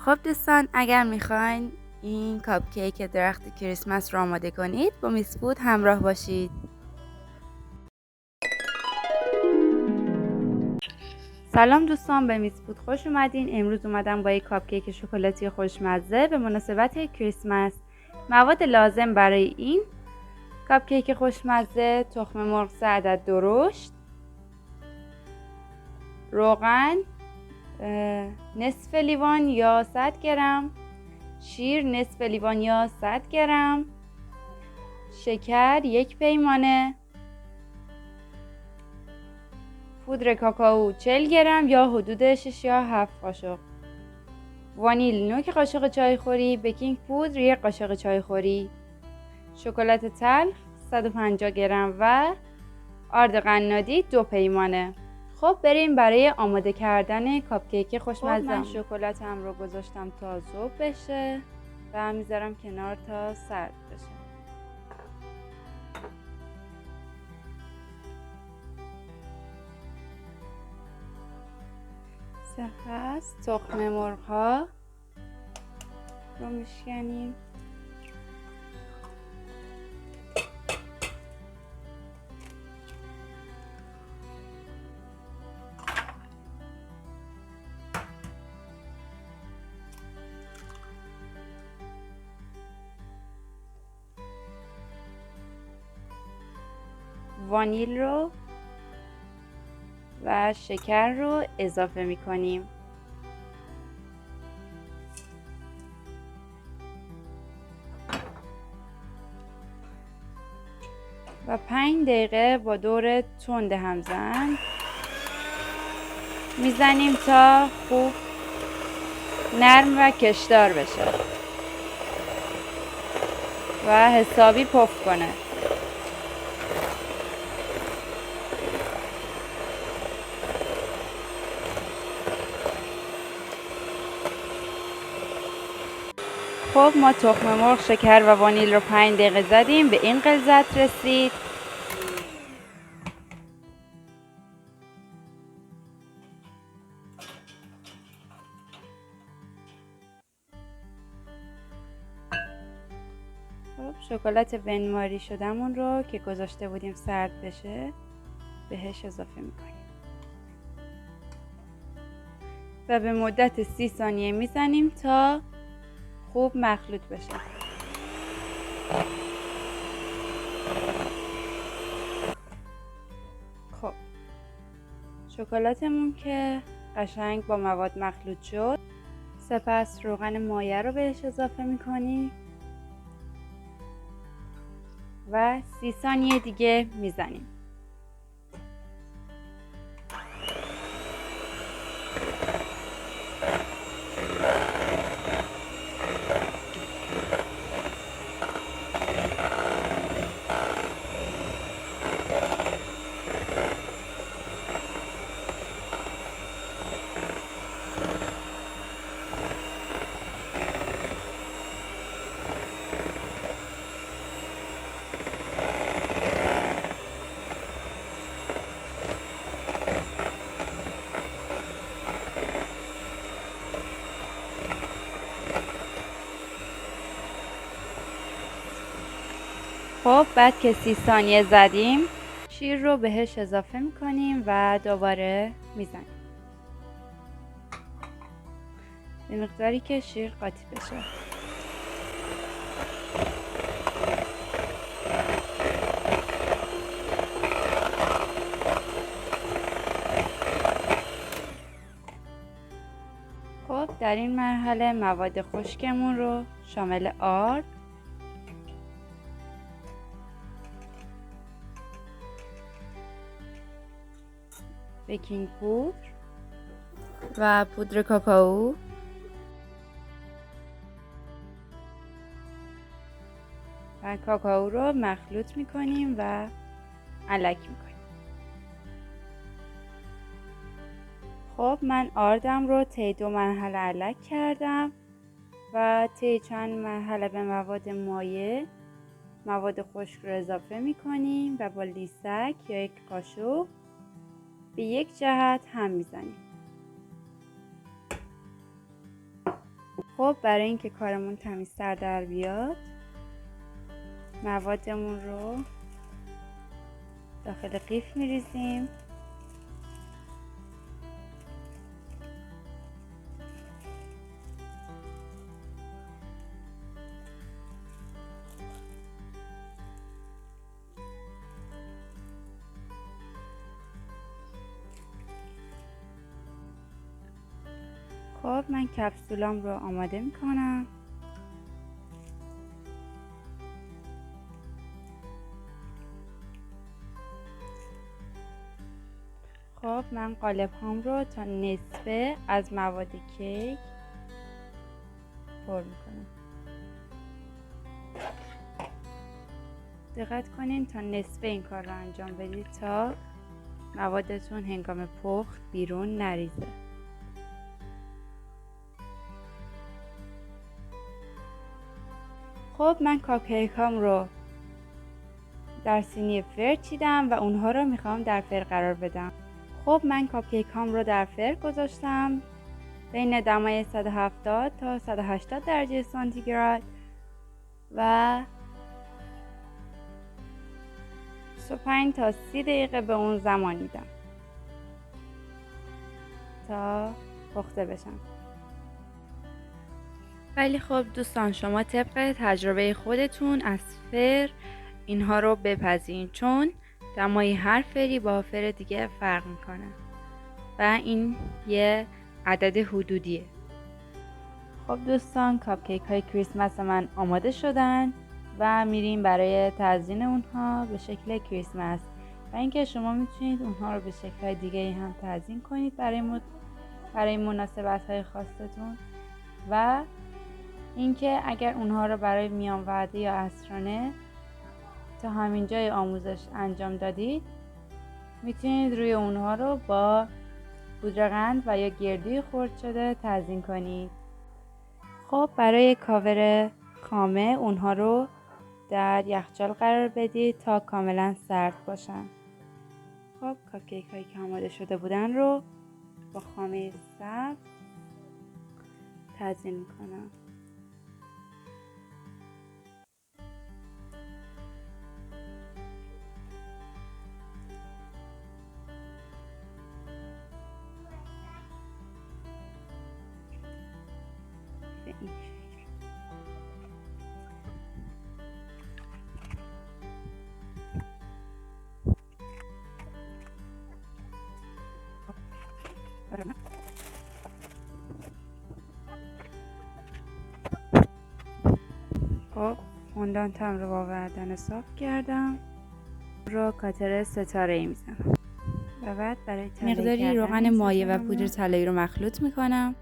خب دوستان، اگر میخواین این کاپ کیک درخت کریسمس رو آماده کنید با میس فود همراه باشید. سلام دوستان، به میس فود خوش اومدین. امروز اومدم با یک کاپ کیک شکلاتی خوشمزه به مناسبت کریسمس. مواد لازم برای این کاپ کیک خوشمزه: تخم مرغ 3 عدد درشت، روغن نصف لیوان یا 100 گرم، شیر نصف لیوان یا 100 گرم، شکر 1 پیمانه، پودر کاکائو 40 گرم یا حدود 6 یا 7 قاشق، وانیل 9 قاشق چایخوری، بیکینگ پودر 1 قاشق چایخوری، شکلات تلخ 150 گرم و آرد قنادی 2 پیمانه. خب بریم برای آماده کردن کاپ کیک خوشمزه. من شکلاتم رو گذاشتم تا ذوب بشه و میذارم کنار تا سرد بشه. سپس تخم مرغ ها رو میشکنیم. وانیل رو و شکر رو اضافه میکنیم. و 5 دقیقه با دور تند همزن میزنیم تا خوب نرم و کشدار بشه و حسابی پف کنه. خب ما تخم مرغ، شکر و وانیل رو 5 دقیقه زدیم، به این غلظت رسید. خب شکلات بنماری شدمون رو که گذاشته بودیم سرد بشه بهش اضافه میکنیم و به مدت 30 ثانیه میزنیم تا خوب مخلوط بشه. خب شکلاتمون که قشنگ با مواد مخلوط شد، سپس روغن مایه رو بهش اضافه میکنیم و 30 ثانیه دیگه میزنیم. خب بعد که 30 ثانیه زدیم، شیر رو بهش اضافه میکنیم و دوباره میزنیم به مقداری که شیر قاطی بشه. خب در این مرحله مواد خشکمون رو شامل آرد، بیکینگ پودر و پودر کاکائو و کاکائو رو مخلوط میکنیم و الک میکنیم. خب من آردم رو طی 2 مرحله الک کردم و طی چند مرحله به مواد مایع مواد خشک رو اضافه میکنیم و با لیسک یا یک قاشق به یک جهت هم میزنیم. خب برای اینکه کارمون تمیزتر در بیاد موادمون رو داخل قیف میریزیم. خب من کپسولام رو آماده میکنم. خب من قالب هام رو تا نصفه از مواد کیک پر میکنم. دقت کنین تا نصفه این کار رو انجام بدید تا موادتون هنگام پخت بیرون نریزه. خب من کاپ کیک هام رو در سینی فر چیدم و اونها رو میخوام در فر قرار بدم. خب من کاپ کیک هام رو در فر گذاشتم بین دمای 170 تا 180 درجه سانتیگراد و 25 تا 30 دقیقه به اون زمان میدم تا پخته بشن. ولی خب دوستان شما طبق تجربه خودتون از فر اینها رو بپزین، چون دمای هر فری با فر دیگه فرق میکنه و این یه عدد حدودیه. خب دوستان کاپ کیک های کریسمس من آماده شدن و میریم برای تزیین اونها به شکل کریسمس و اینکه شما میتونید اونها رو به شکل های دیگه هم تزیین کنید برای مناسبت های خاصتون و اینکه اگر اونها رو برای میان وعده یا عصرانه تا همین جای آموزش انجام دادید میتونید روی اونها رو با پودر قند و یا گردوی خرد شده تزیین کنید. خب برای کاور خامه اونها رو در یخچال قرار بدید تا کاملا سرد باشن. خب کاپ کیک هایی که آماده شده بودن رو با خامه سبز تزیین میکنم. به این شکل. خب فوندانتم رو با وردن صاف کردم رو کاتر ستاره ای میزنم و بعد برای مقداری روغن مایع و پودر طلایی رو مخلوط میکنم.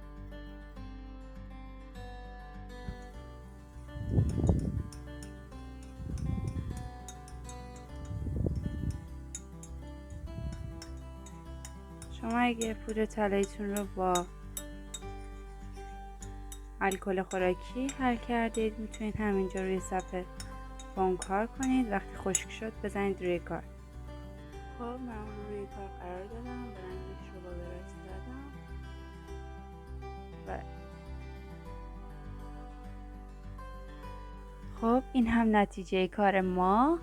شما اگه پودر طلاییتون رو با الکل خوراکی حل کردید میتونید همینجا روی صفحه با اون کار کنید. وقتی خشک شد بزنید روی کار. خب من روی کار قرار دادم، برندش رو با براش زدم و خب این هم نتیجه کار ما.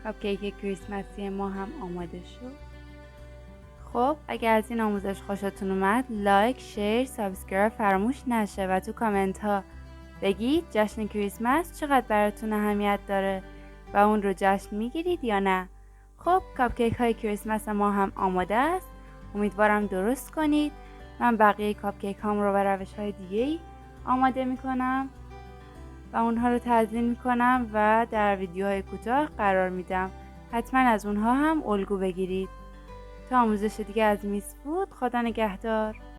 کاپ کیک کریسمسی ما هم آماده شد. خب اگر از این آموزش خوشتون اومد لایک، شیر، سابسکرایب فراموش نشه و تو کامنت ها بگید جشن کریسمس چقدر براتون اهمیت داره و اون رو جشن میگیرید یا نه. خب کاپ کیک های کریسمس ما هم آماده است. امیدوارم درست کنید. من بقیه کاپ کیک هام رو به روش های دیگه آماده میکنم و اونها رو تزیین میکنم و در ویدیوهای کوتاه قرار میدم. حتما از اونها هم الگو بگیرید. تا آموزش دیگه از میس فود، خدا نگهدار.